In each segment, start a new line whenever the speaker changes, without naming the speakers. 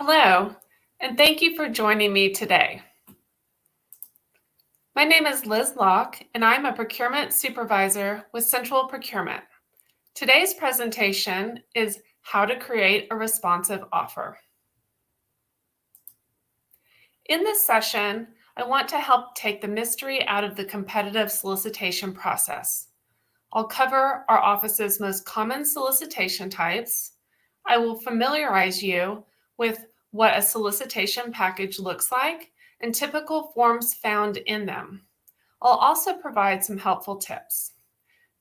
Hello, and thank you for joining me today. My name is Liz Locke, and I'm a procurement supervisor with Central Procurement. Today's presentation is how to create a responsive offer. In this session, I want to help take the mystery out of the competitive solicitation process. I'll cover our office's most common solicitation types. I will familiarize you with what a solicitation package looks like and typical forms found in them. I'll also provide some helpful tips.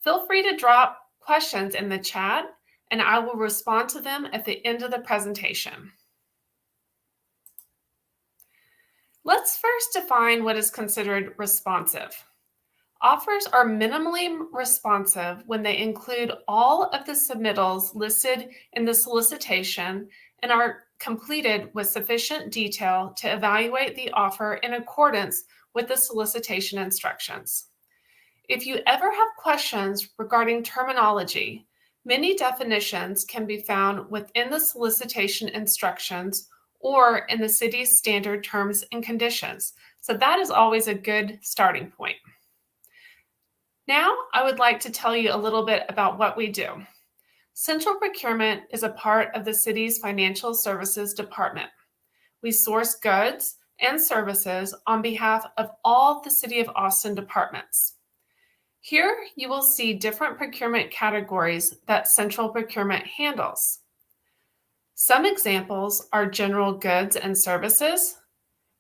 Feel free to drop questions in the chat, and I will respond to them at the end of the presentation. Let's first define what is considered responsive. Offers are minimally responsive when they include all of the submittals listed in the solicitation and are completed with sufficient detail to evaluate the offer in accordance with the solicitation instructions. If you ever have questions regarding terminology, many definitions can be found within the solicitation instructions or in the city's standard terms and conditions. So that is always a good starting point. Now, I would like to tell you a little bit about what we do. Central Procurement is a part of the city's Financial Services Department. We source goods and services on behalf of all the City of Austin departments. Here, you will see different procurement categories that Central Procurement handles. Some examples are general goods and services,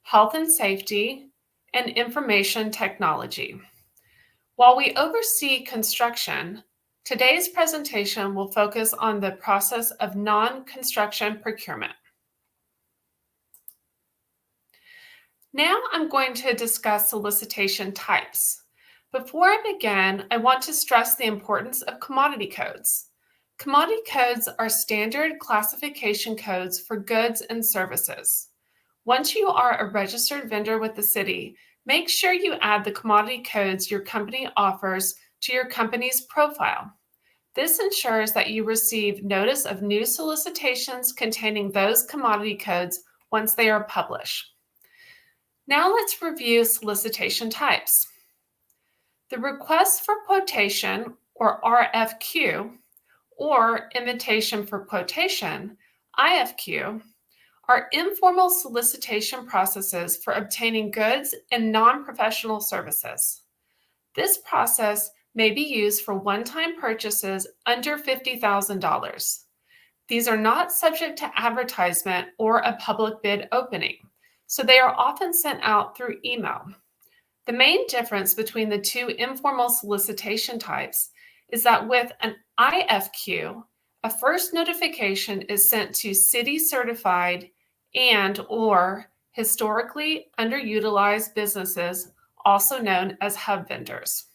health and safety, and information technology. While we oversee construction, today's presentation will focus on the process of non-construction procurement. Now I'm going to discuss solicitation types. Before I begin, I want to stress the importance of commodity codes. Commodity codes are standard classification codes for goods and services. Once you are a registered vendor with the city, make sure you add the commodity codes your company offers to your company's profile. This ensures that you receive notice of new solicitations containing those commodity codes once they are published. Now let's review solicitation types. The request for quotation, or RFQ, or invitation for quotation, IFQ, are informal solicitation processes for obtaining goods and non-professional services. This process may be used for one-time purchases under $50,000. These are not subject to advertisement or a public bid opening, so they are often sent out through email. The main difference between the two informal solicitation types is that with an IFQ, a first notification is sent to city-certified and/or historically underutilized businesses, also known as hub vendors.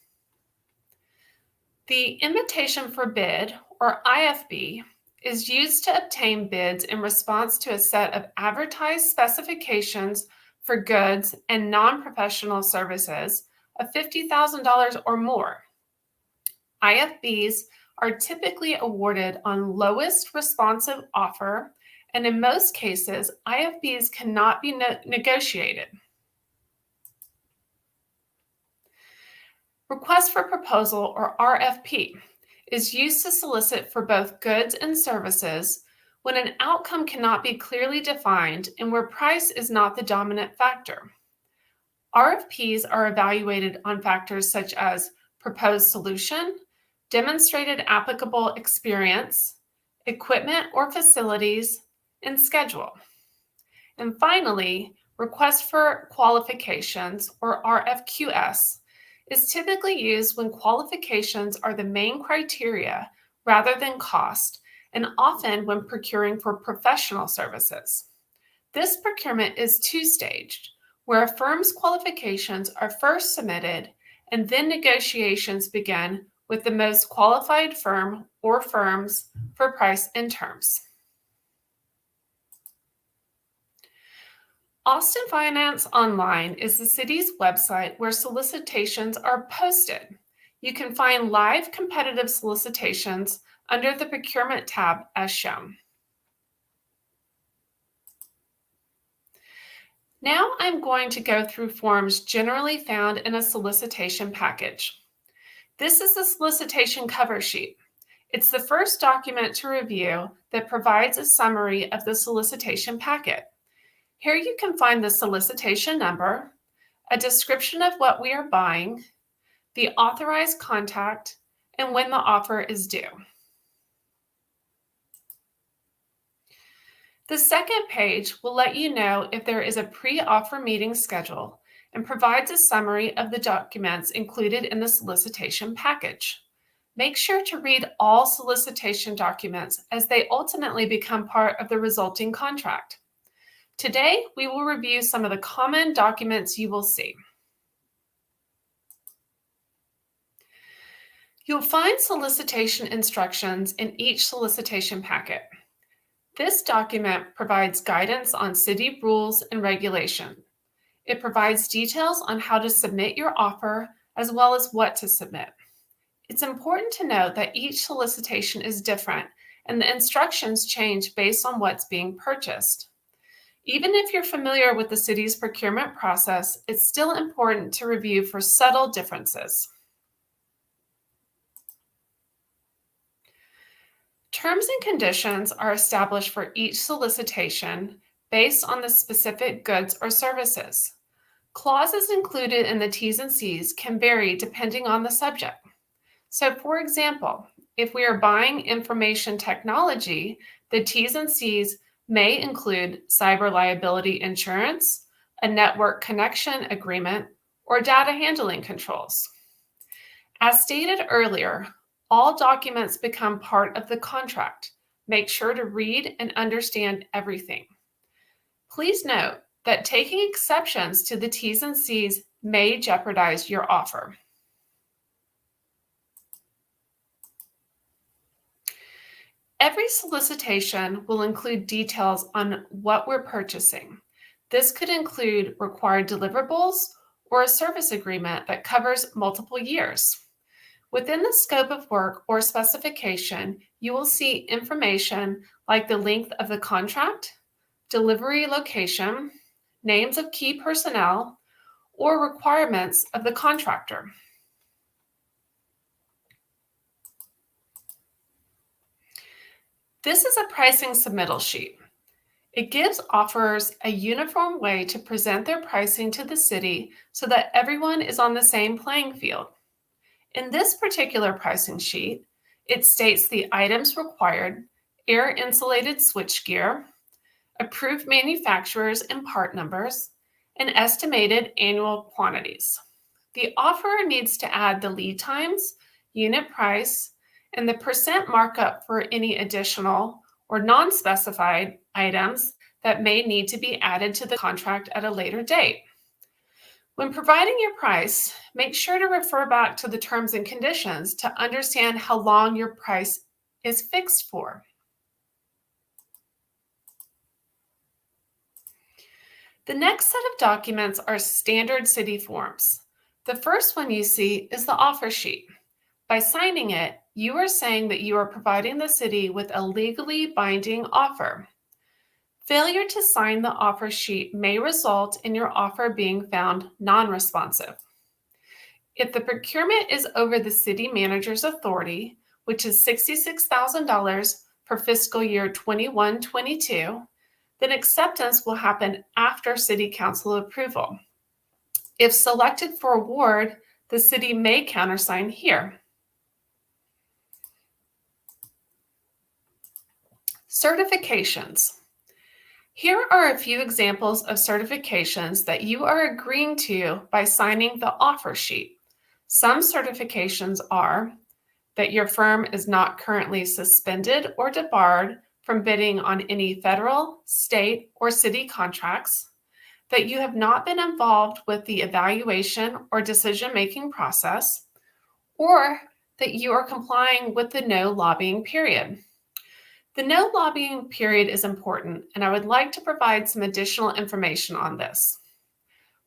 The invitation for bid, or IFB, is used to obtain bids in response to a set of advertised specifications for goods and non-professional services of $50,000 or more. IFBs are typically awarded on lowest responsive offer, and in most cases, IFBs cannot be negotiated. Request for proposal, or RFP, is used to solicit for both goods and services when an outcome cannot be clearly defined and where price is not the dominant factor. RFPs are evaluated on factors such as proposed solution, demonstrated applicable experience, equipment or facilities, and schedule. And finally, request for qualifications, or RFQS, is typically used when qualifications are the main criteria rather than cost, and often when procuring for professional services. This procurement is two-staged, where a firm's qualifications are first submitted and then negotiations begin with the most qualified firm or firms for price and terms. Austin Finance Online is the city's website where solicitations are posted. You can find live competitive solicitations under the Procurement tab as shown. Now I'm going to go through forms generally found in a solicitation package. This is the solicitation cover sheet. It's the first document to review that provides a summary of the solicitation packet. Here you can find the solicitation number, a description of what we are buying, the authorized contact, and when the offer is due. The second page will let you know if there is a pre-offer meeting schedule and provides a summary of the documents included in the solicitation package. Make sure to read all solicitation documents as they ultimately become part of the resulting contract. Today, we will review some of the common documents you will see. You'll find solicitation instructions in each solicitation packet. This document provides guidance on city rules and regulation. It provides details on how to submit your offer as well as what to submit. It's important to note that each solicitation is different and the instructions change based on what's being purchased. Even if you're familiar with the city's procurement process, it's still important to review for subtle differences. Terms and conditions are established for each solicitation based on the specific goods or services. Clauses included in the T's and C's can vary depending on the subject. So, for example, if we are buying information technology, the T's and C's may include cyber liability insurance, a network connection agreement, or data handling controls. As stated earlier, all documents become part of the contract. Make sure to read and understand everything. Please note that taking exceptions to the T's and C's may jeopardize your offer. Every solicitation will include details on what we're purchasing. This could include required deliverables or a service agreement that covers multiple years. Within the scope of work or specification, you will see information like the length of the contract, delivery location, names of key personnel, or requirements of the contractor. This is a pricing submittal sheet. It gives offerors a uniform way to present their pricing to the city so that everyone is on the same playing field. In this particular pricing sheet, it states the items required, air-insulated switchgear, approved manufacturers and part numbers, and estimated annual quantities. The offeror needs to add the lead times, unit price, and the percent markup for any additional or non-specified items that may need to be added to the contract at a later date. When providing your price, make sure to refer back to the terms and conditions to understand how long your price is fixed for. The next set of documents are standard city forms. The first one you see is the offer sheet. By signing it, you are saying that you are providing the city with a legally binding offer. Failure to sign the offer sheet may result in your offer being found non-responsive. If the procurement is over the city manager's authority, which is $66,000 for fiscal year 21-22, then acceptance will happen after City Council approval. If selected for award, the city may countersign here. Certifications. Here are a few examples of certifications that you are agreeing to by signing the offer sheet. Some certifications are that your firm is not currently suspended or debarred from bidding on any federal, state, or city contracts, that you have not been involved with the evaluation or decision-making process, or that you are complying with the no lobbying period. The no lobbying period is important, and I would like to provide some additional information on this.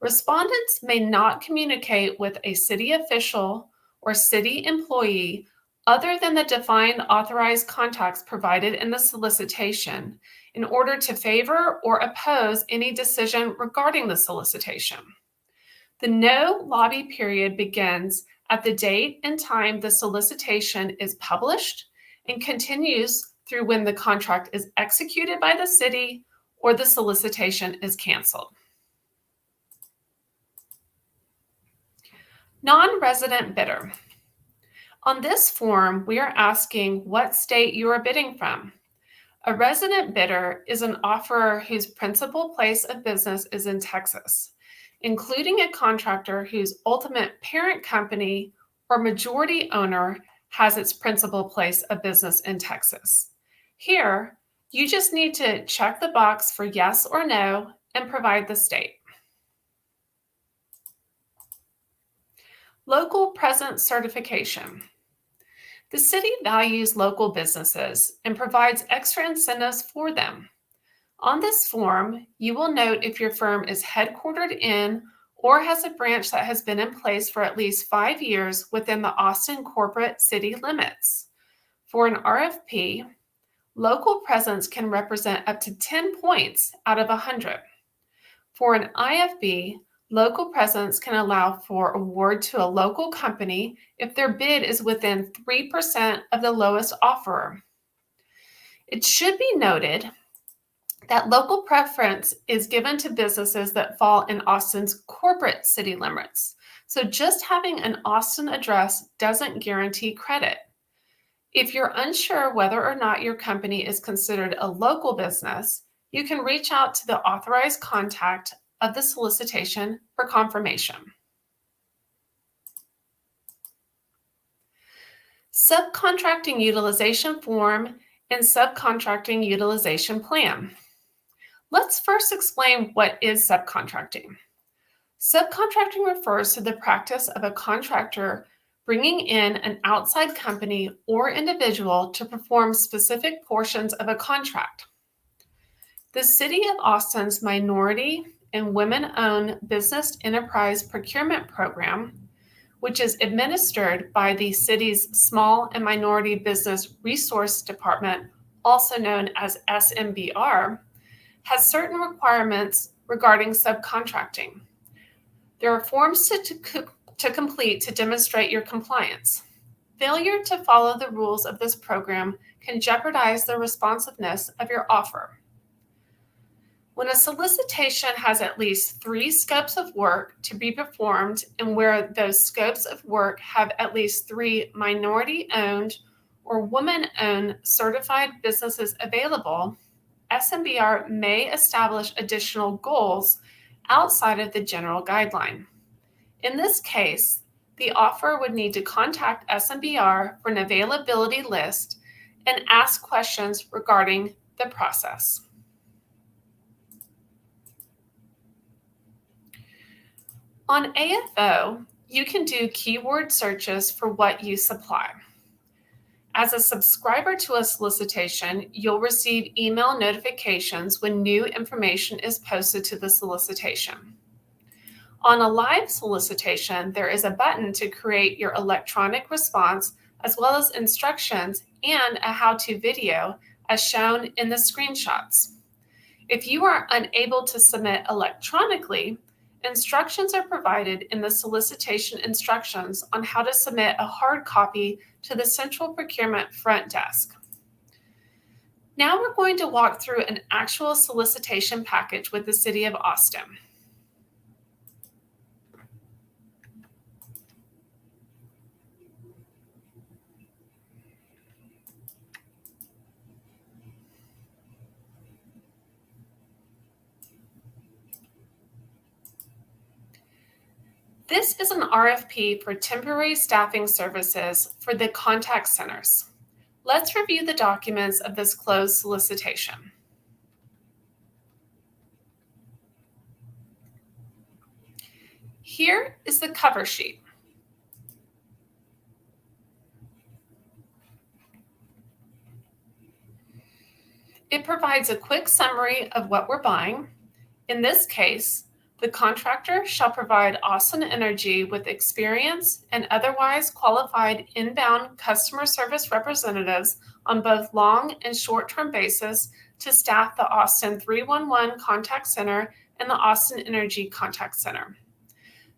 Respondents may not communicate with a city official or city employee other than the defined authorized contacts provided in the solicitation in order to favor or oppose any decision regarding the solicitation. The no lobby period begins at the date and time the solicitation is published and continues through when the contract is executed by the city or the solicitation is canceled. Non-resident bidder. On this form, we are asking what state you are bidding from. A resident bidder is an offeror whose principal place of business is in Texas, including a contractor whose ultimate parent company or majority owner has its principal place of business in Texas. Here, you just need to check the box for yes or no and provide the state. Local presence certification. The city values local businesses and provides extra incentives for them. On this form, you will note if your firm is headquartered in or has a branch that has been in place for at least 5 years within the Austin corporate city limits. For an RFP, local presence can represent up to 10 points out of 100. For an IFB, local presence can allow for award to a local company if their bid is within 3% of the lowest offerer. It should be noted that local preference is given to businesses that fall in Austin's corporate city limits. So just having an Austin address doesn't guarantee credit. If you're unsure whether or not your company is considered a local business, you can reach out to the authorized contact of the solicitation for confirmation. Subcontracting utilization form and subcontracting utilization plan. Let's first explain what is subcontracting. Subcontracting refers to the practice of a contractor bringing in an outside company or individual to perform specific portions of a contract. The City of Austin's Minority and Women-Owned Business Enterprise Procurement Program, which is administered by the city's Small and Minority Business Resource Department, also known as SMBR, has certain requirements regarding subcontracting. There are forms to complete to demonstrate your compliance. Failure to follow the rules of this program can jeopardize the responsiveness of your offer. When a solicitation has at least 3 scopes of work to be performed and where those scopes of work have at least 3 minority-owned or woman-owned certified businesses available, SMBR may establish additional goals outside of the general guideline. In this case, the offeror would need to contact SMBR for an availability list and ask questions regarding the process. On AFO, you can do keyword searches for what you supply. As a subscriber to a solicitation, you'll receive email notifications when new information is posted to the solicitation. On a live solicitation, there is a button to create your electronic response, as well as instructions and a how-to video as shown in the screenshots. If you are unable to submit electronically, instructions are provided in the solicitation instructions on how to submit a hard copy to the Central Procurement Front Desk. Now we're going to walk through an actual solicitation package with the City of Austin. This is an RFP for temporary staffing services for the contact centers. Let's review the documents of this closed solicitation. Here is the cover sheet. It provides a quick summary of what we're buying. In this case, The contractor shall provide Austin Energy with experienced and otherwise qualified inbound customer service representatives on both long and short-term basis to staff the Austin 311 Contact Center and the Austin Energy Contact Center.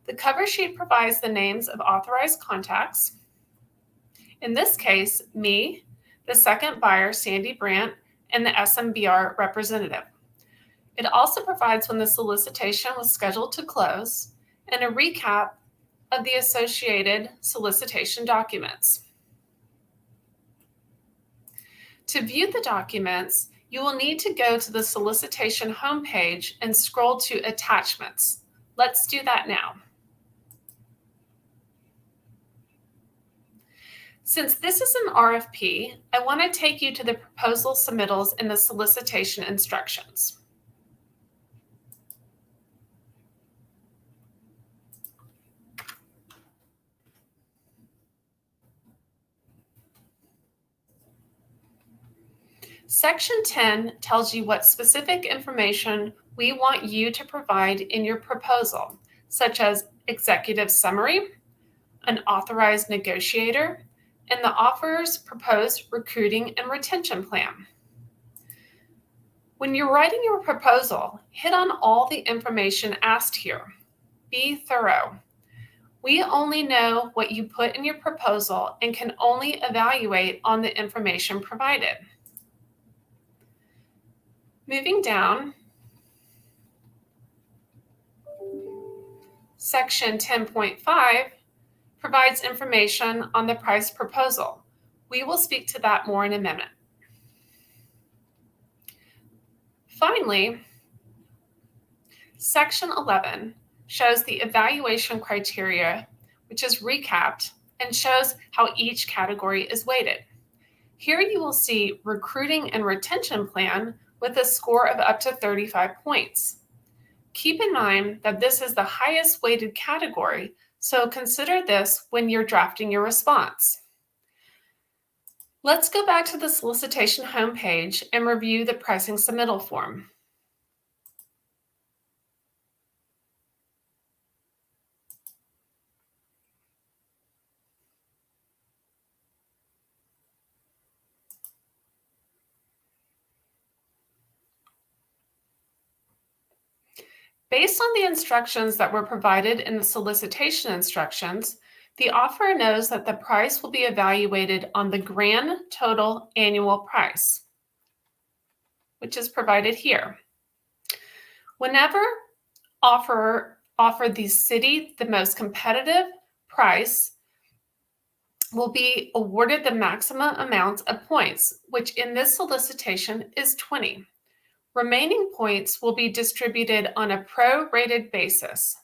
The cover sheet provides the names of authorized contacts. In this case, me, the second buyer, Sandy Brandt, and the SMBR representative. It also provides when the solicitation was scheduled to close and a recap of the associated solicitation documents. To view the documents, you will need to go to the solicitation homepage and scroll to Attachments. Let's do that now. Since this is an RFP, I want to take you to the proposal submittals in the solicitation instructions. Section 10 tells you what specific information we want you to provide in your proposal, such as executive summary, an authorized negotiator, and the offeror's proposed recruiting and retention plan. When you're writing your proposal, hit on all the information asked here. Be thorough. We only know what you put in your proposal and can only evaluate on the information provided. Moving down, Section 10.5 provides information on the price proposal. We will speak to that more in a minute. Finally, Section 11 shows the evaluation criteria, which is recapped and shows how each category is weighted. Here you will see recruiting and retention plan with a score of up to 35 points. Keep in mind that this is the highest weighted category, so consider this when you're drafting your response. Let's go back to the solicitation homepage and review the pricing submittal form. Based on the instructions that were provided in the solicitation instructions, the offeror knows that the price will be evaluated on the grand total annual price, which is provided here. Whenever offeror offered the city the most competitive price, will be awarded the maximum amount of points, which in this solicitation is 20. Remaining points will be distributed on a prorated basis.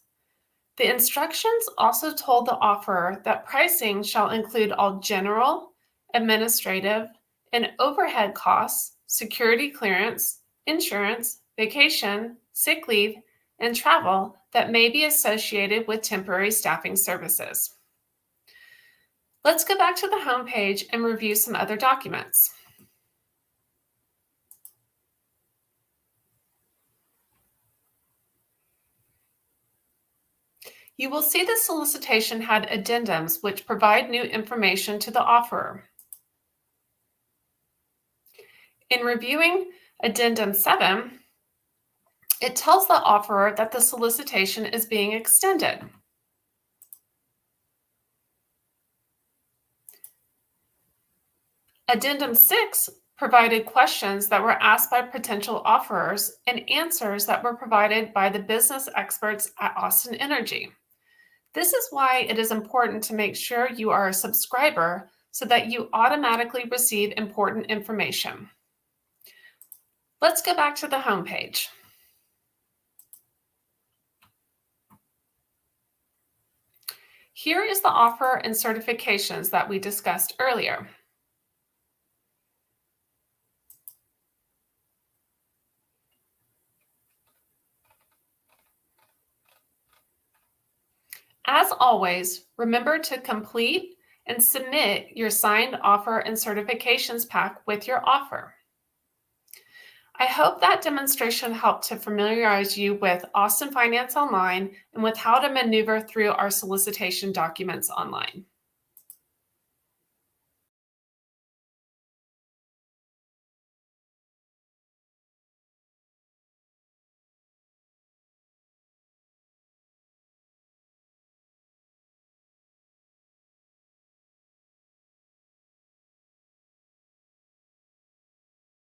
The instructions also told the offeror that pricing shall include all general, administrative, and overhead costs, security clearance, insurance, vacation, sick leave, and travel that may be associated with temporary staffing services. Let's go back to the homepage and review some other documents. You will see the solicitation had addendums which provide new information to the offeror. In reviewing Addendum 7, it tells the offeror that the solicitation is being extended. Addendum 6 provided questions that were asked by potential offerors and answers that were provided by the business experts at Austin Energy. This is why it is important to make sure you are a subscriber so that you automatically receive important information. Let's go back to the homepage. Here is the offer and certifications that we discussed earlier. As always, remember to complete and submit your signed offer and certifications pack with your offer. I hope that demonstration helped to familiarize you with Austin Finance Online and with how to maneuver through our solicitation documents online.